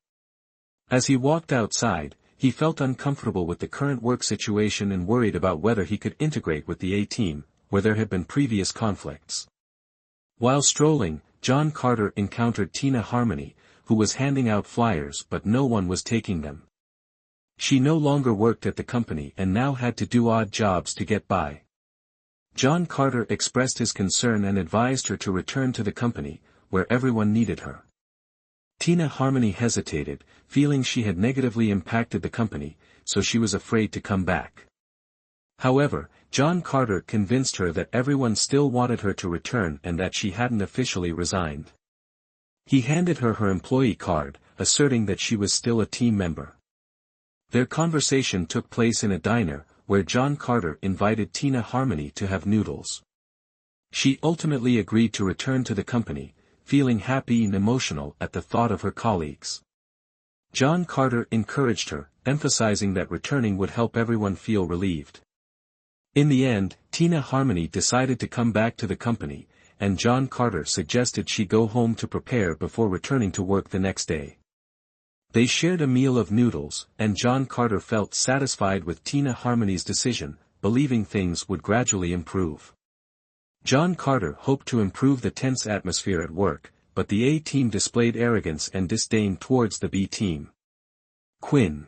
Speaker 1: As he walked outside, he felt uncomfortable with the current work situation and worried about whether he could integrate with the A-team, where there had been previous conflicts. While strolling, John Carter encountered Tina Harmony, who was handing out flyers but no one was taking them. She no longer worked at the company and now had to do odd jobs to get by. John Carter expressed his concern and advised her to return to the company, where everyone needed her. Tina Harmony hesitated, feeling she had negatively impacted the company, so she was afraid to come back. However, John Carter convinced her that everyone still wanted her to return and that she hadn't officially resigned. He handed her her employee card, asserting that she was still a team member. Their conversation took place in a diner, where John Carter invited Tina Harmony to have noodles. She ultimately agreed to return to the company, feeling happy and emotional at the thought of her colleagues. John Carter encouraged her, emphasizing that returning would help everyone feel relieved. In the end, Tina Harmony decided to come back to the company, and John Carter suggested she go home to prepare before returning to work the next day. They shared a meal of noodles, and John Carter felt satisfied with Tina Harmony's decision, believing things would gradually improve. John Carter hoped to improve the tense atmosphere at work, but the A-team displayed arrogance and disdain towards the B-team. Quinn.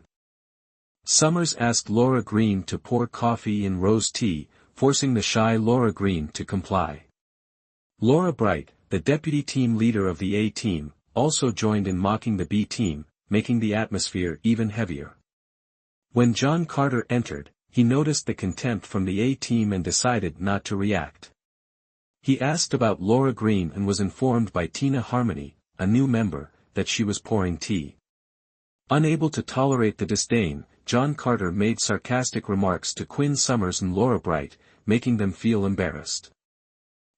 Speaker 1: Summers asked Laura Green to pour coffee in rose tea, forcing the shy Laura Green to comply. Laura Bright, the deputy team leader of the A-team, also joined in mocking the B-team, making the atmosphere even heavier. When John Carter entered, he noticed the contempt from the A-team and decided not to react. He asked about Laura Green and was informed by Tina Harmony, a new member, that she was pouring tea. Unable to tolerate the disdain, John Carter made sarcastic remarks to Quinn Summers and Laura Bright, making them feel embarrassed.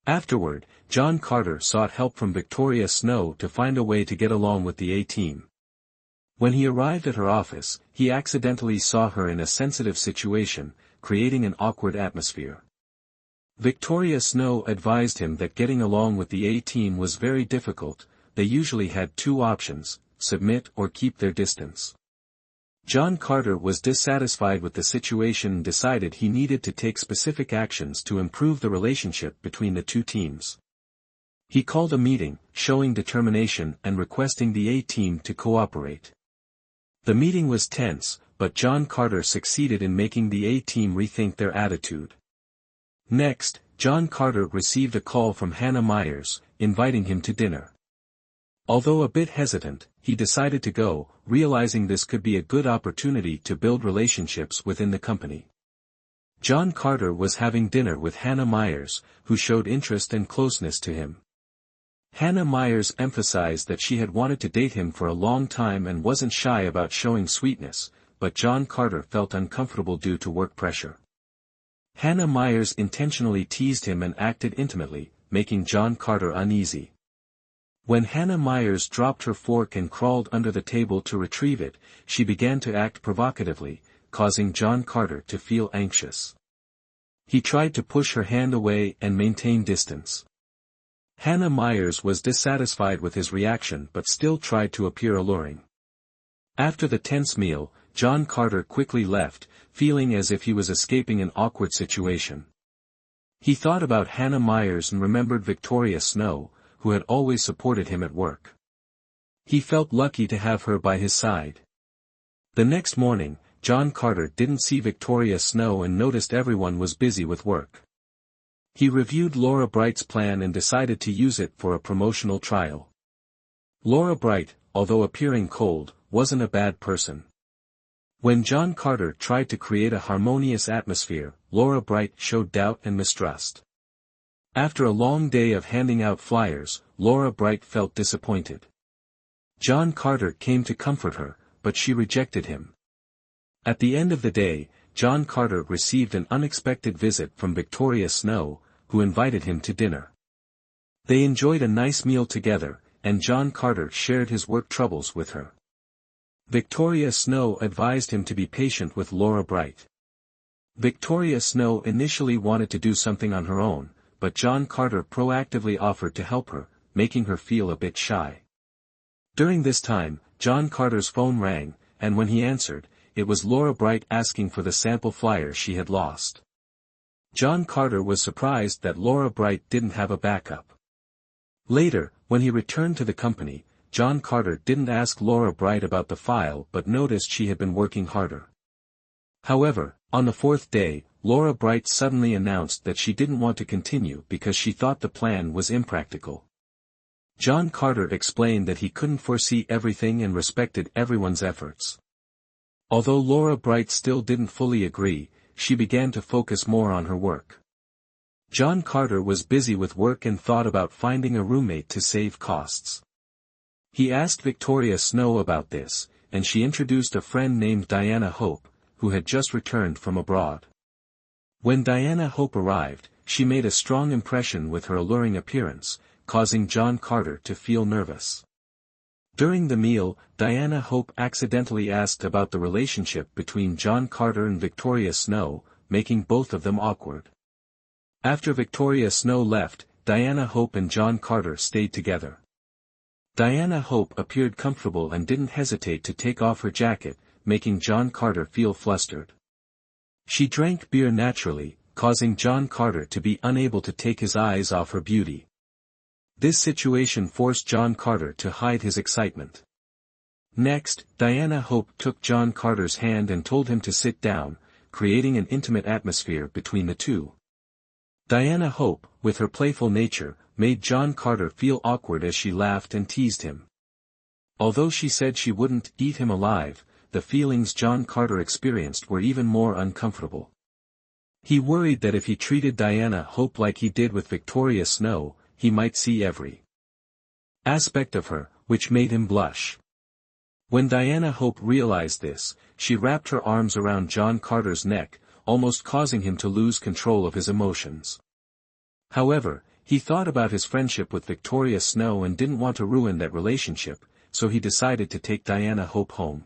Speaker 1: Afterward, John Carter sought help from Victoria Snow to find a way to get along with the A-team. When he arrived at her office, he accidentally saw her in a sensitive situation, creating an awkward atmosphere. Victoria Snow advised him that getting along with the A-team was very difficult. They usually had two options: submit or keep their distance. John Carter was dissatisfied with the situation and decided he needed to take specific actions to improve the relationship between the two teams. He called a meeting, showing determination and requesting the A-team to cooperate. The meeting was tense, but John Carter succeeded in making the A-team rethink their attitude. Next, John Carter received a call from Hannah Myers, inviting him to dinner. Although a bit hesitant, he decided to go, realizing this could be a good opportunity to build relationships within the company. John Carter was having dinner with Hannah Myers, who showed interest and closeness to him. Hannah Myers emphasized that she had wanted to date him for a long time and wasn't shy about showing sweetness, but John Carter felt uncomfortable due to work pressure. Hannah Myers intentionally teased him and acted intimately, making John Carter uneasy. When Hannah Myers dropped her fork and crawled under the table to retrieve it, she began to act provocatively, causing John Carter to feel anxious. He tried to push her hand away and maintain distance. Hannah Myers was dissatisfied with his reaction but still tried to appear alluring. After the tense meal, John Carter quickly left, feeling as if he was escaping an awkward situation. He thought about Hannah Myers and remembered Victoria Snow, who had always supported him at work. He felt lucky to have her by his side. The next morning, John Carter didn't see Victoria Snow and noticed everyone was busy with work. He reviewed Laura Bright's plan and decided to use it for a promotional trial. Laura Bright, although appearing cold, wasn't a bad person. When John Carter tried to create a harmonious atmosphere, Laura Bright showed doubt and mistrust. After a long day of handing out flyers, Laura Bright felt disappointed. John Carter came to comfort her, but she rejected him. At the end of the day, John Carter received an unexpected visit from Victoria Snow, who invited him to dinner. They enjoyed a nice meal together, and John Carter shared his work troubles with her. Victoria Snow advised him to be patient with Laura Bright. Victoria Snow initially wanted to do something on her own, but John Carter proactively offered to help her, making her feel a bit shy. During this time, John Carter's phone rang, and when he answered, it was Laura Bright asking for the sample flyer she had lost. John Carter was surprised that Laura Bright didn't have a backup. Later, when he returned to the company, John Carter didn't ask Laura Bright about the file but noticed she had been working harder. However, on the fourth day, Laura Bright suddenly announced that she didn't want to continue because she thought the plan was impractical. John Carter explained that he couldn't foresee everything and respected everyone's efforts. Although Laura Bright still didn't fully agree, she began to focus more on her work. John Carter was busy with work and thought about finding a roommate to save costs. He asked Victoria Snow about this, and she introduced a friend named Diana Hope, who had just returned from abroad. When Diana Hope arrived, she made a strong impression with her alluring appearance, causing John Carter to feel nervous. During the meal, Diana Hope accidentally asked about the relationship between John Carter and Victoria Snow, making both of them awkward. After Victoria Snow left, Diana Hope and John Carter stayed together. Diana Hope appeared comfortable and didn't hesitate to take off her jacket, making John Carter feel flustered. She drank beer naturally, causing John Carter to be unable to take his eyes off her beauty. This situation forced John Carter to hide his excitement. Next, Diana Hope took John Carter's hand and told him to sit down, creating an intimate atmosphere between the two. Diana Hope, with her playful nature, made John Carter feel awkward as she laughed and teased him. Although she said she wouldn't eat him alive, the feelings John Carter experienced were even more uncomfortable. He worried that if he treated Diana Hope like he did with Victoria Snow, he might see every aspect of her, which made him blush. When Diana Hope realized this, she wrapped her arms around John Carter's neck, almost causing him to lose control of his emotions. However, he thought about his friendship with Victoria Snow and didn't want to ruin that relationship, so he decided to take Diana Hope home.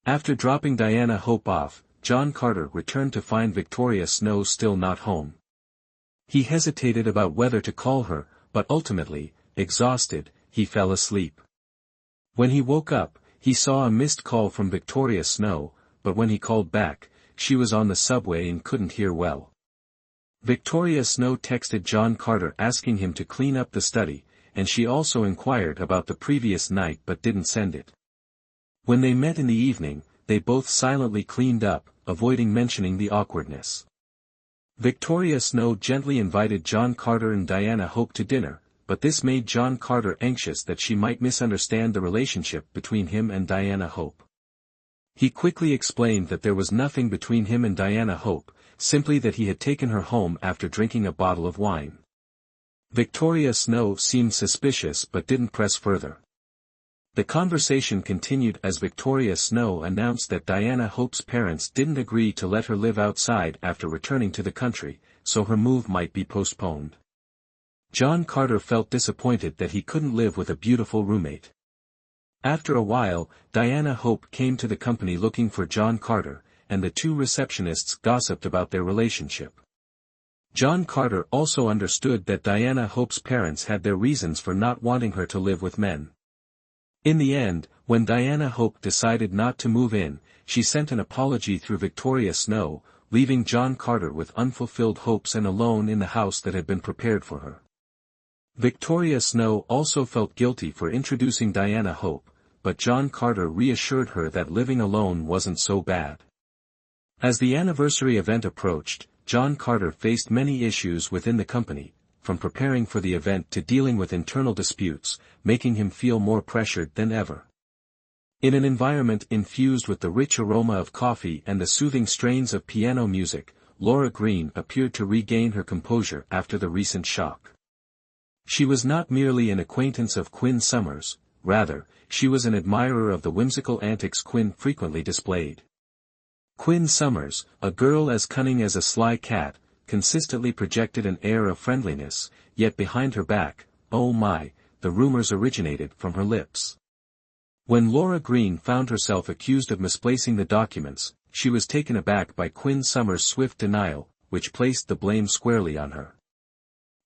Speaker 1: After dropping Diana Hope off, John Carter returned to find Victoria Snow still not home. He hesitated about whether to call her, but ultimately, exhausted, he fell asleep. When he woke up, he saw a missed call from Victoria Snow, but when he called back, she was on the subway and couldn't hear well. Victoria Snow texted John Carter asking him to clean up the study, and she also inquired about the previous night but didn't send it. When they met in the evening, they both silently cleaned up, avoiding mentioning the awkwardness. Victoria Snow gently invited John Carter and Diana Hope to dinner, but this made John Carter anxious that she might misunderstand the relationship between him and Diana Hope. He quickly explained that there was nothing between him and Diana Hope, simply that he had taken her home after drinking a bottle of wine. Victoria Snow seemed suspicious but didn't press further. The conversation continued as Victoria Snow announced that Diana Hope's parents didn't agree to let her live outside after returning to the country, so her move might be postponed. John Carter felt disappointed that he couldn't live with a beautiful roommate. After a while, Diana Hope came to the company looking for John Carter, and the two receptionists gossiped about their relationship. John Carter also understood that Diana Hope's parents had their reasons for not wanting her to live with men. In the end, when Diana Hope decided not to move in, she sent an apology through Victoria Snow, leaving John Carter with unfulfilled hopes and alone in the house that had been prepared for her. Victoria Snow also felt guilty for introducing Diana Hope, but John Carter reassured her that living alone wasn't so bad. As the anniversary event approached, John Carter faced many issues within the company, from preparing for the event to dealing with internal disputes, making him feel more pressured than ever. In an environment infused with the rich aroma of coffee and the soothing strains of piano music, Laura Green appeared to regain her composure after the recent shock. She was not merely an acquaintance of Quinn Summers, rather, she was an admirer of the whimsical antics Quinn frequently displayed. Quinn Summers, a girl as cunning as a sly cat, consistently projected an air of friendliness, yet behind her back, oh my, the rumors originated from her lips. When Laura Green found herself accused of misplacing the documents, she was taken aback by Quinn Summers' swift denial, which placed the blame squarely on her.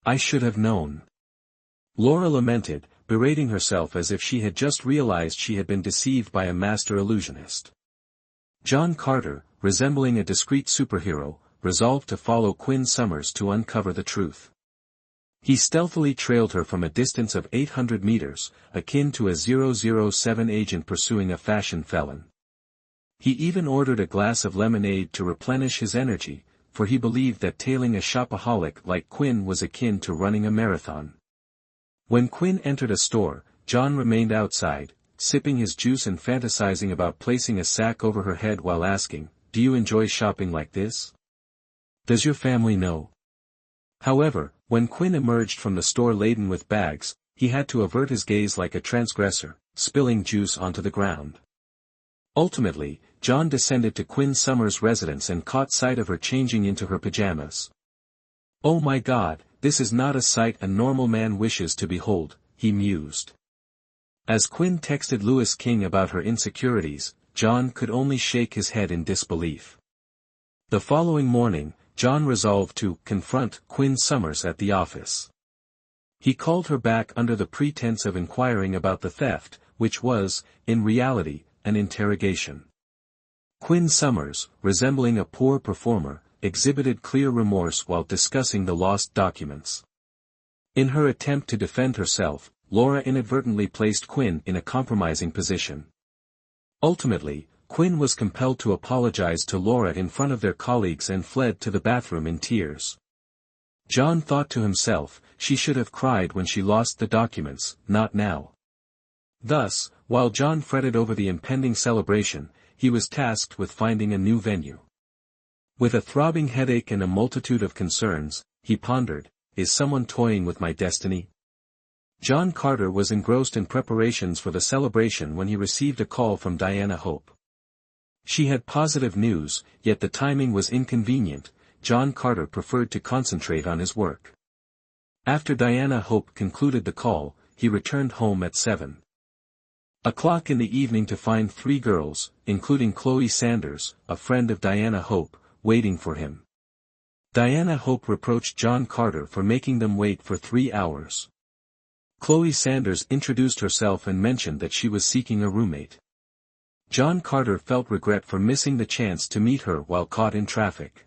Speaker 1: "I should have known," Laura lamented, berating herself as if she had just realized she had been deceived by a master illusionist. John Carter, resembling a discreet superhero, resolved to follow Quinn Summers to uncover the truth. He stealthily trailed her from a distance of 800 meters, akin to a 007 agent pursuing a fashion felon. He even ordered a glass of lemonade to replenish his energy, for he believed that tailing a shopaholic like Quinn was akin to running a marathon. When Quinn entered a store, John remained outside, sipping his juice and fantasizing about placing a sack over her head while asking, "Do you enjoy shopping like this? Does your family know?" However, when Quinn emerged from the store laden with bags, he had to avert his gaze like a transgressor, spilling juice onto the ground. Ultimately, John descended to Quinn Summers' residence and caught sight of her changing into her pajamas. "Oh my God, this is not a sight a normal man wishes to behold," he mused. As Quinn texted Louis King about her insecurities, John could only shake his head in disbelief. The following morning, John resolved to confront Quinn Summers at the office. He called her back under the pretense of inquiring about the theft, which was, in reality, an interrogation. Quinn Summers, resembling a poor performer, exhibited clear remorse while discussing the lost documents. In her attempt to defend herself, Laura inadvertently placed Quinn in a compromising position. Ultimately, Quinn was compelled to apologize to Laura in front of their colleagues and fled to the bathroom in tears. John thought to himself, she should have cried when she lost the documents, not now. Thus, while John fretted over the impending celebration, he was tasked with finding a new venue. With a throbbing headache and a multitude of concerns, he pondered, is someone toying with my destiny? John Carter was engrossed in preparations for the celebration when he received a call from Diana Hope. She had positive news, yet the timing was inconvenient. John Carter preferred to concentrate on his work. After Diana Hope concluded the call, he returned home at 7:00 in the evening to find 3 girls, including Chloe Sanders, a friend of Diana Hope, waiting for him. Diana Hope reproached John Carter for making them wait for 3 hours. Chloe Sanders introduced herself and mentioned that she was seeking a roommate. John Carter felt regret for missing the chance to meet her while caught in traffic.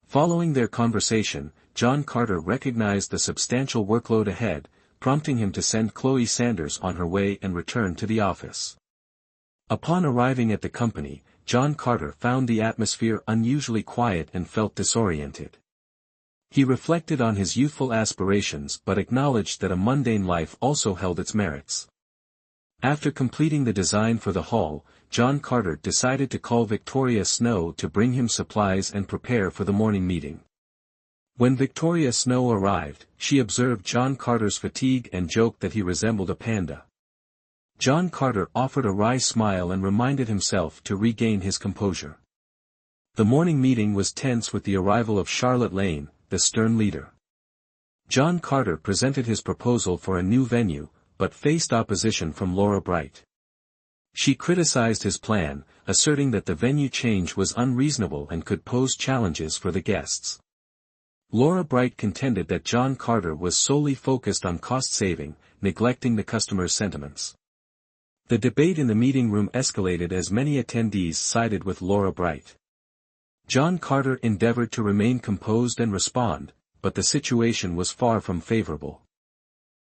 Speaker 1: Following their conversation, John Carter recognized the substantial workload ahead, prompting him to send Chloe Sanders on her way and return to the office. Upon arriving at the company, John Carter found the atmosphere unusually quiet and felt disoriented. He reflected on his youthful aspirations but acknowledged that a mundane life also held its merits. After completing the design for the hall, John Carter decided to call Victoria Snow to bring him supplies and prepare for the morning meeting. When Victoria Snow arrived, she observed John Carter's fatigue and joked that he resembled a panda. John Carter offered a wry smile and reminded himself to regain his composure. The morning meeting was tense with the arrival of Charlotte Lane, the stern leader. John Carter presented his proposal for a new venue, but faced opposition from Laura Bright. She criticized his plan, asserting that the venue change was unreasonable and could pose challenges for the guests. Laura Bright contended that John Carter was solely focused on cost-saving, neglecting the customer's sentiments. The debate in the meeting room escalated as many attendees sided with Laura Bright. John Carter endeavored to remain composed and respond, but the situation was far from favorable.